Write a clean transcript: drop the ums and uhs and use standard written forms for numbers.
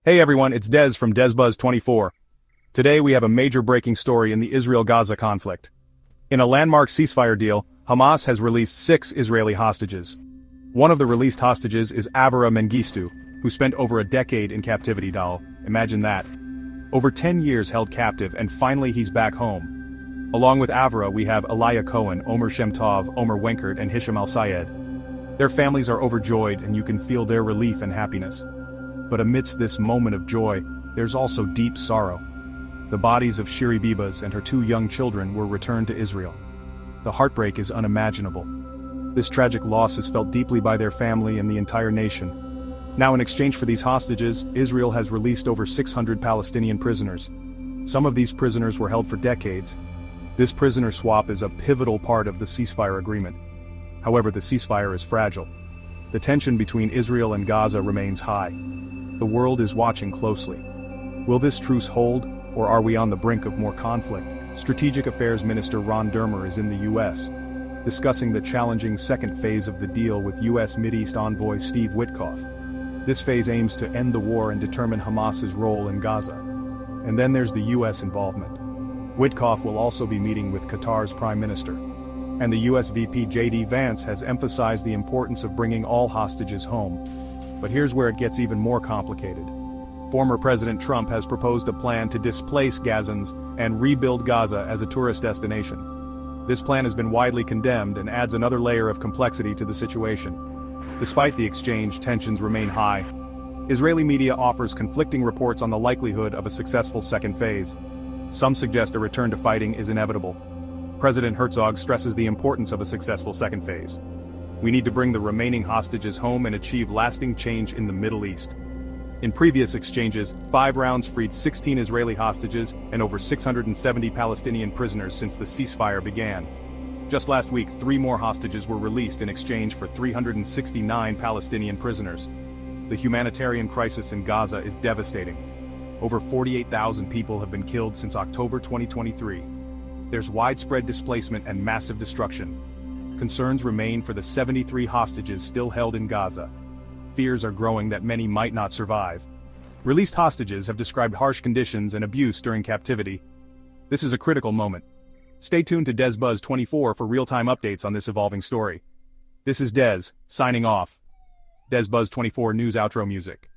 Hey everyone, it's Dez from DezBuzz24. Today we have a major breaking story in the Israel-Gaza conflict. In a landmark ceasefire deal, Hamas has released 6 Israeli hostages. One of the released hostages is Avera Mengistu, who spent over a decade in captivity. Imagine that. Over 10 years held captive, and finally he's back home. Along with Avera we have Elia Cohen, Omer Shem Tov, Omer Wenkert and Hisham al-Sayed. Their families are overjoyed and you can feel their relief and happiness. But amidst this moment of joy, there's also deep sorrow. The bodies of Shiri Bibas and her 2 young children were returned to Israel. The heartbreak is unimaginable. This tragic loss is felt deeply by their family and the entire nation. Now in exchange for these hostages, Israel has released over 600 Palestinian prisoners. Some of these prisoners were held for decades. This prisoner swap is a pivotal part of the ceasefire agreement. However, the ceasefire is fragile. The tension between Israel and Gaza remains high. The world is watching closely. Will this truce hold, or are we on the brink of more conflict? Strategic Affairs Minister Ron Dermer is in the U.S., discussing the challenging second phase of the deal with U.S. Mideast envoy Steve Witkoff. This phase aims to end the war and determine Hamas's role in Gaza. And then there's the U.S. involvement. Witkoff will also be meeting with Qatar's Prime Minister. And the U.S. VP J.D. Vance has emphasized the importance of bringing all hostages home. But here's where it gets even more complicated. Former President Trump has proposed a plan to displace Gazans and rebuild Gaza as a tourist destination. This plan has been widely condemned and adds another layer of complexity to the situation. Despite the exchange, tensions remain high. Israeli media offers conflicting reports on the likelihood of a successful second phase. Some suggest a return to fighting is inevitable. President Herzog stresses the importance of a successful second phase. We need to bring the remaining hostages home and achieve lasting change in the Middle East. In previous exchanges, 5 rounds freed 16 Israeli hostages and over 670 Palestinian prisoners since the ceasefire began. Just last week, 3 more hostages were released in exchange for 369 Palestinian prisoners. The humanitarian crisis in Gaza is devastating. Over 48,000 people have been killed since October 2023. There's widespread displacement and massive destruction. Concerns remain for the 73 hostages still held in Gaza. Fears are growing that many might not survive. Released hostages have described harsh conditions and abuse during captivity. This is a critical moment. Stay tuned to DezBuzz24 for real-time updates on this evolving story. This is Dez, signing off. DezBuzz24 News Outro Music.